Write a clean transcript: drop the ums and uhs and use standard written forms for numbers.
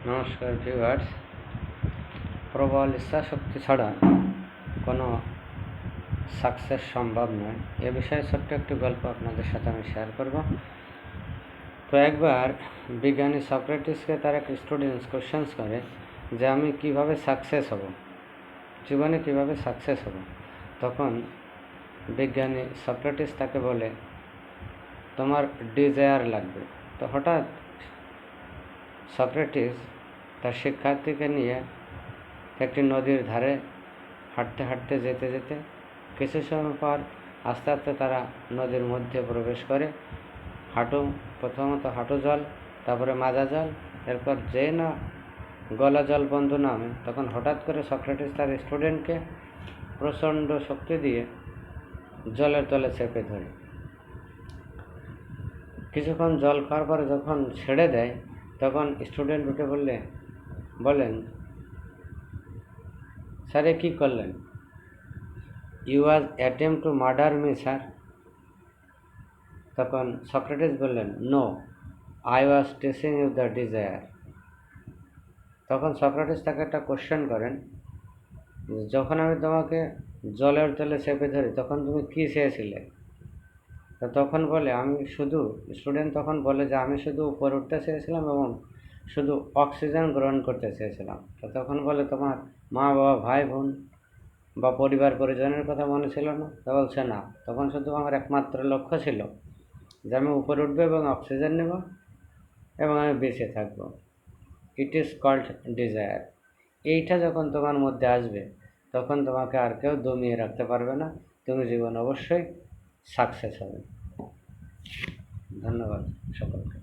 নমস্কার ভিউয়ার্স। প্রবল ইচ্ছাশক্তি ছাড়া কোনো সাকসেস সম্ভব নয়, এ বিষয়ে ছোট্ট একটি গল্প আপনাদের সাথে আমি শেয়ার করব। তো একবার বিজ্ঞানী সক্রেটিসকে তার এক স্টুডেন্টস কোশ্চেন্স করে যে আমি কিভাবে সাকসেস হব, জীবনে কিভাবে সাকসেস হব। তখন বিজ্ঞানী সক্রেটিস তাকে বলে তোমার ডিজায়ার লাগবে। তো হঠাৎ সক্রেটিস তার শিক্ষার্থীকে নিয়ে একটি নদীর ধারে হাঁটতে হাঁটতে যেতে যেতে কিছু সময় পর আস্তে আস্তে তারা নদীর মধ্যে প্রবেশ করে। প্রথমত হাঁটু জল, তারপরে মাজা জল, এরপর যে না গলা জল বন্ধ নামে, তখন হঠাৎ করে সক্রেটিস তার স্টুডেন্টকে প্রচণ্ড শক্তি দিয়ে জলের তলে চেপে ধরে। কিছুক্ষণ জল খাওয়ার পরে যখন ছেড়ে দেয়, তখন স্টুডেন্ট উঠে বলেন স্যার এ কী করলেন? You was attempt to murder me sir. তখন সক্রেটিস বললেন no, I was teaching you the desire. তখন সক্রেটিস তাকে একটা কোশ্চেন করেন, যখন আমি তোমাকে জলের তলে চেপে ধরি তখন তুমি কী চেয়েছিলে? তো তখন স্টুডেন্ট তখন বলে যে আমি শুধু উপরে উঠতে চেয়েছিলাম এবং শুধু অক্সিজেন গ্রহণ করতে চেয়েছিলাম। তো তখন বলে তোমার মা বাবা ভাই বোন বা পরিবার পরিজনের কথা মনে ছিল না? তো বলছে না, তখন শুধু আমার একমাত্র লক্ষ্য ছিল যে আমি উপরে উঠবো এবং অক্সিজেন নেব এবং আমি বেঁচে থাকবো। It is called desire. এইটা যখন তোমার মধ্যে আসবে তখন তোমাকে আর কেউ দমিয়ে রাখতে পারবে না, তুমি জীবন অবশ্যই সাকসেস হবে। ধন্যবাদ সকলকে।